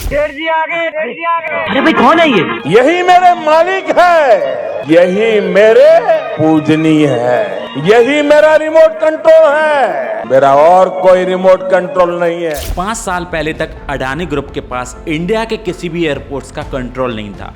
सेठ जी आगे, सेठ जी आगे। अरे भाई कौन है ये? यही मेरे मालिक है, यही मेरे पूजनीय है, यही मेरा रिमोट कंट्रोल है, मेरा और कोई रिमोट कंट्रोल नहीं है। 5 साल पहले तक अडानी ग्रुप के पास इंडिया के किसी भी एयरपोर्ट्स का कंट्रोल नहीं था,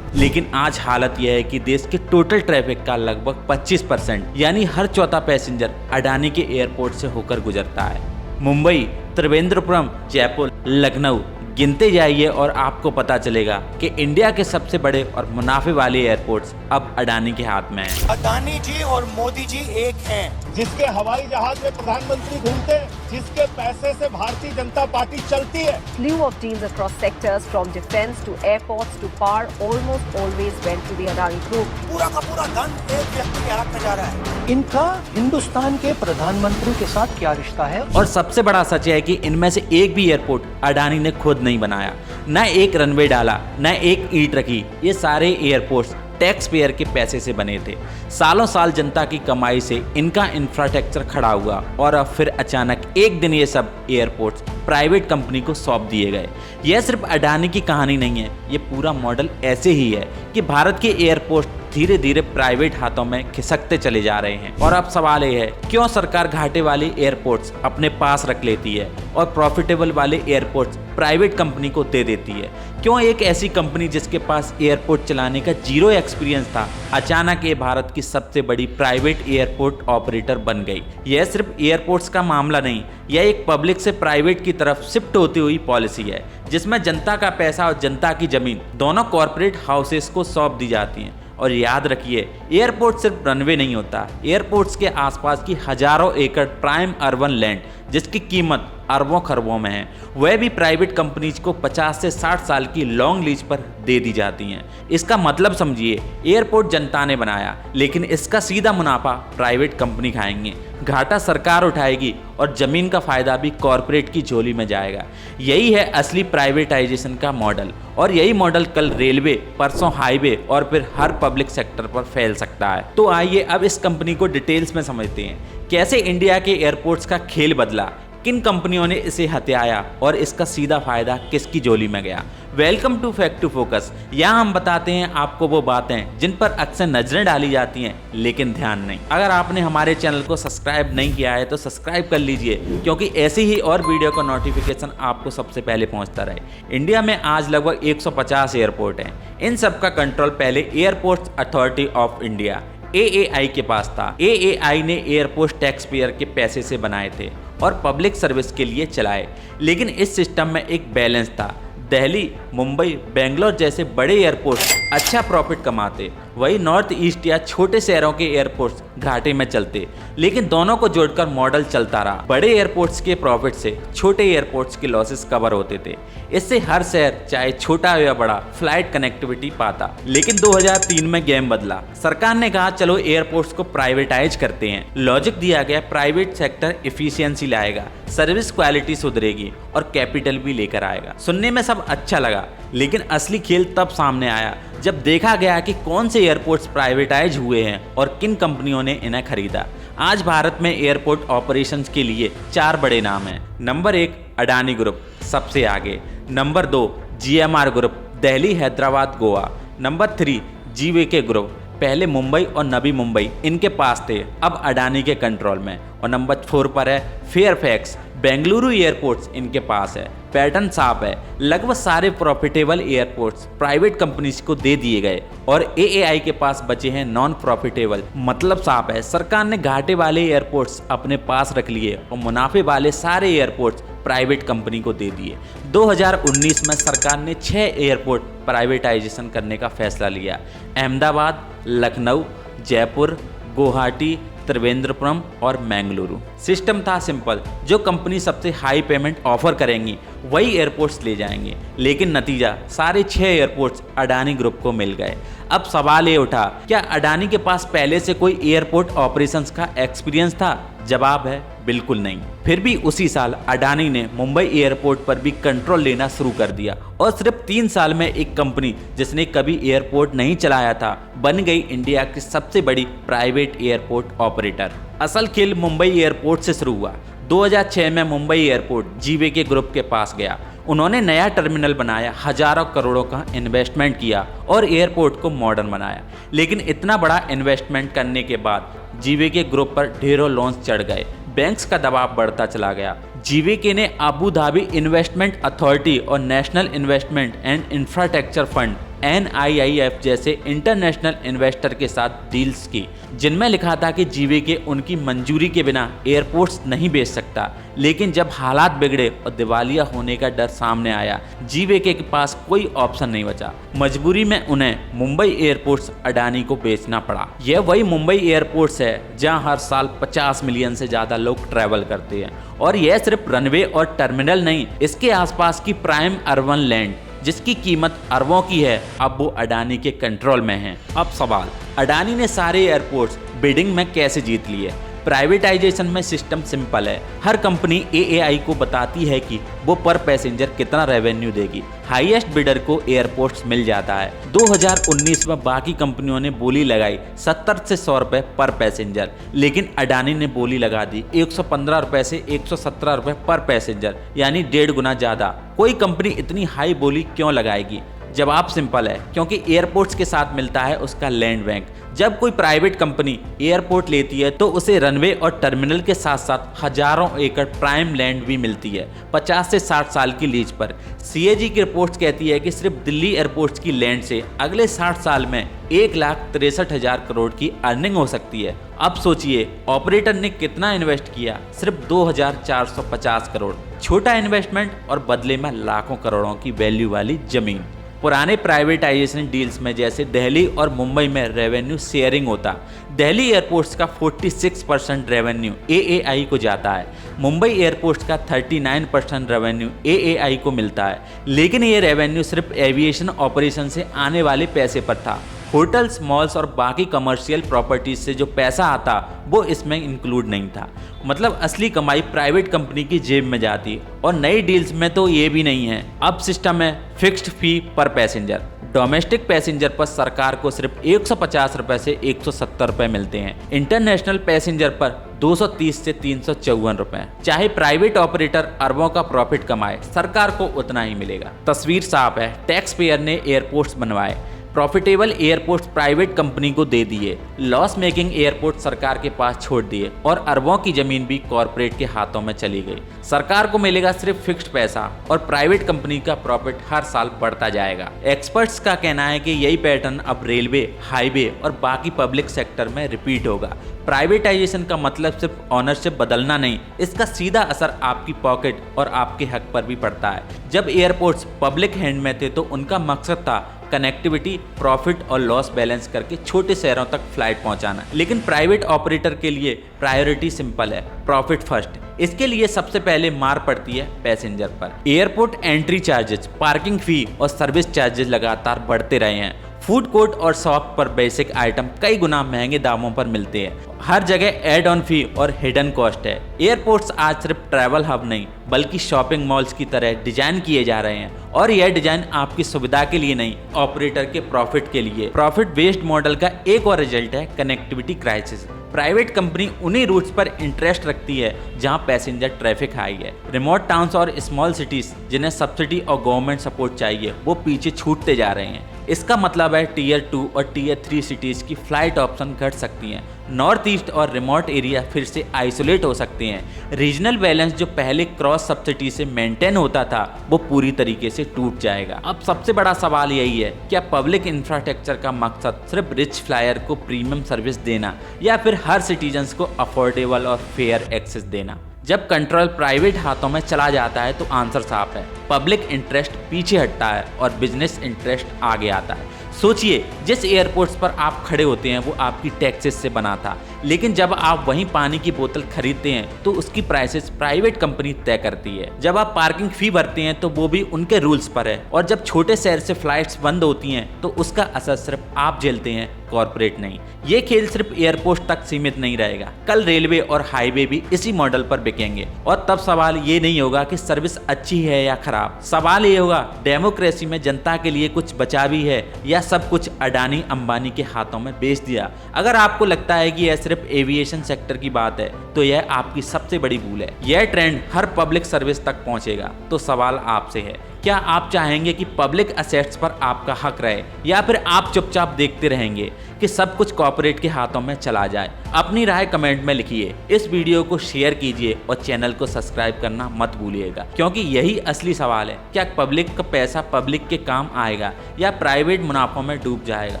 लेकिन आज हालत यह है कि देश के टोटल ट्रैफिक का लगभग 25% यानी हर चौथा पैसेंजर अडानी के एयरपोर्ट से होकर गुजरता है। मुंबई, त्रिवेंद्रपुरम, जयपुर, लखनऊ गिनते जाइए और आपको पता चलेगा कि इंडिया के सबसे बड़े और मुनाफे वाले एयरपोर्ट्स अब अडानी के हाथ में हैं। अडानी जी और मोदी जी एक हैं। जिसके हवाई जहाज में प्रधानमंत्री घूमते हैं, जिसके पैसे से भारतीय जनता पार्टी चलती है। Slew of teams across sectors from defense to airports to power almost always went to the Adani Group. पूरा का पूरा धन एक व्यक्ति के हाथ में जा रहा है। इनका हिंदुस्तान के प्रधानमंत्री के साथ क्या रिश्ता है? और सबसे बड़ा सच है कि इनमें से एक भी एयरपोर्ट अडानी ने खुद नहीं बनाया, न एक रनवे डाला, न एक ईंट रखी। ये सारे एयरपोर्ट्स टैक्स पेयर के पैसे से बने थे। सालों साल जनता की कमाई से इनका इंफ्रास्ट्रक्चर खड़ा हुआ और अब फिर अचानक एक दिन ये सब एयरपोर्ट्स प्राइवेट कंपनी को सौंप दिए गए। यह सिर्फ अडानी की कहानी नहीं है, ये पूरा मॉडल ऐसे ही है कि भारत के एयरपोर्ट धीरे धीरे प्राइवेट हाथों में खिसकते चले जा रहे हैं। और अब सवाल ये है, क्यों सरकार घाटे वाले एयरपोर्ट्स अपने पास रख लेती है और प्रॉफिटेबल वाले एयरपोर्ट्स प्राइवेट कंपनी को दे देती है? क्यों एक ऐसी कंपनी जिसके पास एयरपोर्ट चलाने का जीरो एक्सपीरियंस था, अचानक ये भारत की सबसे बड़ी प्राइवेट एयरपोर्ट ऑपरेटर बन गई? यह सिर्फ एयरपोर्ट्स का मामला नहीं, यह एक पब्लिक से प्राइवेट की तरफ शिफ्ट होती हुई पॉलिसी है, जिसमें जनता का पैसा और जनता की जमीन दोनों कॉरपोरेट हाउसेस को सौंप दी जाती हैं। और याद रखिए, एयरपोर्ट सिर्फ रनवे नहीं होता, एयरपोर्ट्स के आसपास की हजारों एकड़ प्राइम अर्बन लैंड जिसकी कीमत अरबों खरबों में है, वह भी प्राइवेट कंपनीज को 50 से 60 साल की लॉन्ग लीज पर दे दी जाती हैं। इसका मतलब समझिए, एयरपोर्ट जनता ने बनाया, लेकिन इसका सीधा मुनाफा प्राइवेट कंपनी खाएंगे, घाटा सरकार उठाएगी और जमीन का फायदा भी कॉरपोरेट की झोली में जाएगा। यही है असली प्राइवेटाइजेशन का मॉडल, और यही मॉडल कल रेलवे, परसों हाईवे और फिर हर पब्लिक सेक्टर पर फैल सकता है। तो आइए अब इस कंपनी को डिटेल्स में समझते हैं, कैसे इंडिया के एयरपोर्ट्स का खेल बदला, किन कंपनियों ने इसे हथियाया और इसका सीधा फायदा किसकी झोली में गया। Welcome to fact to focus. यहाँ हम बताते हैं आपको वो बातें जिन पर अक्सर नजरें डाली जाती हैं लेकिन ध्यान नहीं। अगर आपने हमारे चैनल को सब्सक्राइब नहीं किया है तो सब्सक्राइब कर लीजिए, क्योंकि ऐसी ही और वीडियो का नोटिफिकेशन आपको सबसे पहले पहुंचता रहे। इंडिया में आज लगभग 150 एयरपोर्ट हैं। इन सब का कंट्रोल पहले airports authority of India AAI के पास था। AAI ने एयरपोर्ट टैक्स पेयर के पैसे से बनाए थे और पब्लिक सर्विस के लिए चलाए, लेकिन इस सिस्टम में एक बैलेंस था। दिल्ली, मुंबई, बेंगलोर जैसे बड़े एयरपोर्ट अच्छा प्रॉफिट कमाते, वही नॉर्थ ईस्ट या छोटे शहरों के एयरपोर्ट्स घाटे में चलते, लेकिन दोनों को जोड़कर मॉडल चलता रहा। बड़े एयरपोर्ट्स के प्रॉफिट से छोटे एयरपोर्ट्स के लॉसेस कवर होते थे। इससे हर शहर, चाहे छोटा या बड़ा, फ्लाइट कनेक्टिविटी पाता। लेकिन 2003 में गेम बदला। सरकार ने कहा चलो एयरपोर्ट्स को प्राइवेटाइज करते हैं। लॉजिक दिया गया, प्राइवेट सेक्टर एफिशिएंसी लाएगा, सर्विस क्वालिटी सुधरेगी और कैपिटल भी लेकर आएगा। सुनने में सब अच्छा लगा, लेकिन असली खेल तब सामने आया जब देखा गया कि कौन से एयरपोर्ट्स प्राइवेटाइज हुए हैं और किन कंपनियों ने इन्हें खरीदा। आज भारत में एयरपोर्ट ऑपरेशंस के लिए 4 बड़े नाम हैं। नंबर 1 अडानी ग्रुप, सबसे आगे। Number 2 GMR group, Delhi, Hyderabad, Goa. Number 3 GVK group, पहले मुंबई और नवी मुंबई इनके पास थे, अब अडानी के कंट्रोल में। और नंबर 4 पर है फेयरफैक्स, बेंगलुरु एयरपोर्ट्स इनके पास है। पैटर्न साफ है, लगभग सारे प्रॉफिटेबल एयरपोर्ट्स प्राइवेट कंपनीज को दे दिए गए और AAI के पास बचे हैं नॉन प्रॉफिटेबल। मतलब साफ है, सरकार ने घाटे वाले एयरपोर्ट्स अपने पास रख लिए और मुनाफे वाले सारे एयरपोर्ट्स प्राइवेट कंपनी को दे दिए। 2019 में सरकार ने 6 एयरपोर्ट प्राइवेटाइजेशन करने का फैसला लिया। अहमदाबाद, लखनऊ, जयपुर, गुवाहाटी, त्रिवेंद्रपुरम और मैंगलुरु। सिस्टम था सिंपल, जो कंपनी सबसे हाई पेमेंट ऑफर करेंगी वही एयरपोर्ट्स ले जाएंगे, लेकिन नतीजा सारे 6 एयरपोर्ट्स अडानी ग्रुप को मिल गए। अब सवाल ये उठा, क्या अडानी के पास पहले से कोई एयरपोर्ट ऑपरेशंस का एक्सपीरियंस था? जवाब है बिल्कुल नहीं। फिर भी उसी साल अडानी ने मुंबई एयरपोर्ट पर भी कंट्रोल लेना शुरू कर दिया और सिर्फ 3 साल में एक कंपनी जिसने कभी एयरपोर्ट नहीं चलाया था बन गई इंडिया की सबसे बड़ी प्राइवेट एयरपोर्ट ऑपरेटर। असल खेल मुंबई एयरपोर्ट से शुरू हुआ। 2006 में मुंबई एयरपोर्ट जीवीके ग्रुप के पास गया। उन्होंने नया टर्मिनल बनाया, हजारों करोड़ों का इन्वेस्टमेंट किया और एयरपोर्ट को मॉडर्न बनाया। लेकिन इतना बड़ा इन्वेस्टमेंट करने के बाद जीवीके ग्रुप पर ढेरों लोन्स चढ़ गए, बैंक्स का दबाव बढ़ता चला गया। जीवीके ने अबू धाबी इन्वेस्टमेंट अथॉरिटी और national investment and infrastructure fund NIIF जैसे इंटरनेशनल इन्वेस्टर के साथ डील्स की, जिनमें लिखा था कि जीवीके उनकी मंजूरी के बिना एयरपोर्ट्स नहीं बेच सकता। लेकिन जब हालात बिगड़े और दिवालिया होने का डर सामने आया, जीवीके के पास कोई ऑप्शन नहीं बचा। मजबूरी में उन्हें मुंबई एयरपोर्ट्स अडानी को बेचना पड़ा। यह वही मुंबई एयरपोर्ट्स है जहां हर साल 50 मिलियन से ज़्यादा लोग ट्रैवल करते हैं। और यह सिर्फ रनवे और टर्मिनल नहीं, इसके आसपास की प्राइम अर्बन लैंड जिसकी कीमत अरबों की है, अब वो अडानी के कंट्रोल में है। अब सवाल, अडानी ने सारे एयरपोर्ट्स बिडिंग में कैसे जीत लिए? प्राइवेटाइजेशन में सिस्टम सिंपल है। हर कंपनी AAI को बताती है कि वो पर पैसेंजर कितना रेवेन्यू देगी। हाईएस्ट बिडर को एयरपोर्ट्स मिल जाता है। 2019 में बाकी कंपनियों ने बोली लगाई 70 से 100 रुपये पर पैसेंजर, लेकिन अडानी ने बोली लगा दी 115 रुपये से 117 रुपये पर पैसेंजर, यानी 1.5 गुना ज़्यादा। कोई कंपनी इतनी हाई बोली क्यों लगाएगी? जवाब सिंपल है, क्योंकि एयरपोर्ट्स के साथ मिलता है उसका लैंड बैंक। जब कोई प्राइवेट कंपनी एयरपोर्ट लेती है तो उसे रनवे और टर्मिनल के साथ साथ हजारों एकड़ प्राइम लैंड भी मिलती है 50 से 60 साल की लीज पर। CAG की रिपोर्ट कहती है कि सिर्फ दिल्ली एयरपोर्ट्स की लैंड से अगले 60 साल में 1,63,000 करोड़ की अर्निंग हो सकती है। अब सोचिए ऑपरेटर ने कितना इन्वेस्ट किया, सिर्फ 2,450 करोड़। छोटा इन्वेस्टमेंट और बदले में लाखों करोड़ों की वैल्यू वाली जमीन। पुराने प्राइवेटाइजेशन डील्स में जैसे दिल्ली और मुंबई में रेवेन्यू शेयरिंग होता, दिल्ली एयरपोर्ट्स का 46% रेवेन्यू AAI को जाता है, मुंबई एयरपोर्ट्स का 39% रेवेन्यू AAI को मिलता है। लेकिन ये रेवेन्यू सिर्फ एविएशन ऑपरेशन से आने वाले पैसे पर था। होटल्स, मॉल्स और बाकी कमर्शियल प्रॉपर्टीज से जो पैसा आता वो इसमें इंक्लूड नहीं था। मतलब असली कमाई प्राइवेट कंपनी की जेब में जाती। और नई डील्स में तो ये भी नहीं है। अब सिस्टम है फिक्स्ड फी पर पैसेंजर। डोमेस्टिक पैसेंजर पर सरकार को सिर्फ 150 रुपये से 170 रुपये मिलते हैं। इंटरनेशनल पैसेंजर पर 230 से 354 रुपये। चाहे प्राइवेट ऑपरेटर अरबों का प्रॉफिट कमाए, सरकार को उतना ही मिलेगा। तस्वीर साफ है, टैक्स पेयर ने एयरपोर्ट्स बनवाए, प्रॉफिटेबल एयरपोर्ट्स प्राइवेट कंपनी को दे दिए, लॉस मेकिंग एयरपोर्ट सरकार के पास छोड़ दिए और अरबों की जमीन भी कॉरपोरेट के हाथों में चली गई। सरकार को मिलेगा सिर्फ फिक्स्ड पैसा और प्राइवेट कंपनी का प्रॉफिट हर साल बढ़ता जाएगा। एक्सपर्ट्स का कहना है कि यही पैटर्न अब रेलवे, हाईवे और बाकी पब्लिक सेक्टर में रिपीट होगा। प्राइवेटाइजेशन का मतलब सिर्फ ऑनरशिप बदलना नहीं, इसका सीधा असर आपकी पॉकेट और आपके हक पर भी पड़ता है। जब एयरपोर्ट्स पब्लिक हैंड में थे तो उनका मकसद था कनेक्टिविटी, प्रॉफिट और लॉस बैलेंस करके छोटे शहरों तक फ्लाइट पहुंचाना। लेकिन प्राइवेट ऑपरेटर के लिए प्रायोरिटी सिंपल है, प्रॉफिट फर्स्ट। इसके लिए सबसे पहले मार पड़ती है पैसेंजर पर। एयरपोर्ट एंट्री चार्जेस, पार्किंग फी और सर्विस चार्जेस लगातार बढ़ते रहे हैं। फूड कोर्ट और शॉप पर बेसिक आइटम कई गुना महंगे दामों पर मिलते हैं। हर जगह एड ऑन फी और हिडन कॉस्ट है। एयरपोर्ट्स आज सिर्फ ट्रैवल हब नहीं बल्कि शॉपिंग मॉल्स की तरह डिजाइन किए जा रहे हैं। और यह डिजाइन आपकी सुविधा के लिए नहीं, ऑपरेटर के प्रॉफिट के लिए। प्रॉफिट बेस्ड मॉडल का एक और रिजल्ट है कनेक्टिविटी क्राइसिस। प्राइवेट कंपनी उन्हीं रूट्स पर इंटरेस्ट रखती है जहां पैसेंजर ट्रैफिक हाई है। रिमोट टाउन्स और स्मॉल सिटीज जिन्हें सब्सिडी और गवर्नमेंट सपोर्ट चाहिए वो पीछे छूटते जा रहे हैं। इसका मतलब है टीयर 2 और टीयर 3 सिटीज की फ्लाइट ऑप्शन घट सकती हैं। नॉर्थ ईस्ट और रिमोट एरिया फिर से आइसोलेट हो सकते हैं। रीजनल बैलेंस जो पहले क्रॉस सब्सिडी से मेंटेन होता था वो पूरी तरीके से टूट जाएगा। अब सबसे बड़ा सवाल यही है, क्या पब्लिक इंफ्रास्ट्रक्चर का मकसद सिर्फ रिच फ्लायर को प्रीमियम सर्विस देना या फिर हर सिटीजन्स को अफोर्डेबल और फेयर एक्सेस देना? जब कंट्रोल प्राइवेट हाथों में चला जाता है तो आंसर साफ है, पब्लिक इंटरेस्ट पीछे हटता है और बिजनेस इंटरेस्ट आगे आता है। सोचिए, जिस एयरपोर्ट्स पर आप खड़े होते हैं वो आपकी टैक्सेस से बना था, लेकिन जब आप वहीं पानी की बोतल खरीदते हैं तो उसकी प्राइसेस प्राइवेट कंपनी तय करती है। जब आप पार्किंग फी भरते हैं तो वो भी उनके रूल्स पर है। और जब छोटे शहर से फ्लाइट्स बंद होती हैं तो उसका असर सिर्फ आप झेलते हैं, कॉरपोरेट नहीं। ये खेल सिर्फ एयरपोर्ट तक सीमित नहीं रहेगा, कल रेलवे और हाईवे भी इसी मॉडल पर बिकेंगे। और तब सवाल ये नहीं होगा कि सर्विस अच्छी है या खराब, सवाल ये होगा डेमोक्रेसी में जनता के लिए कुछ बचा भी है या सब कुछ अडानी अंबानी के हाथों में बेच दिया। अगर आपको लगता है कि यह सिर्फ एविएशन सेक्टर की बात है तो यह आपकी सबसे बड़ी भूल है। यह ट्रेंड हर पब्लिक सर्विस तक पहुंचेगा। तो सवाल आपसे है, क्या आप चाहेंगे कि पब्लिक असेट्स पर आपका हक रहे या फिर आप चुपचाप देखते रहेंगे कि सब कुछ कॉर्पोरेट के हाथों में चला जाए? अपनी राय कमेंट में लिखिए, इस वीडियो को शेयर कीजिए और चैनल को सब्सक्राइब करना मत भूलिएगा, क्योंकि यही असली सवाल है, क्या पब्लिक का पैसा पब्लिक के काम आएगा या प्राइवेट मुनाफों में डूब जाएगा?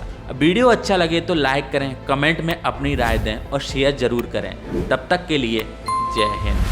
वीडियो अच्छा लगे तो लाइक करें, कमेंट में अपनी राय दें और शेयर जरूर करें। तब तक के लिए जय हिंद।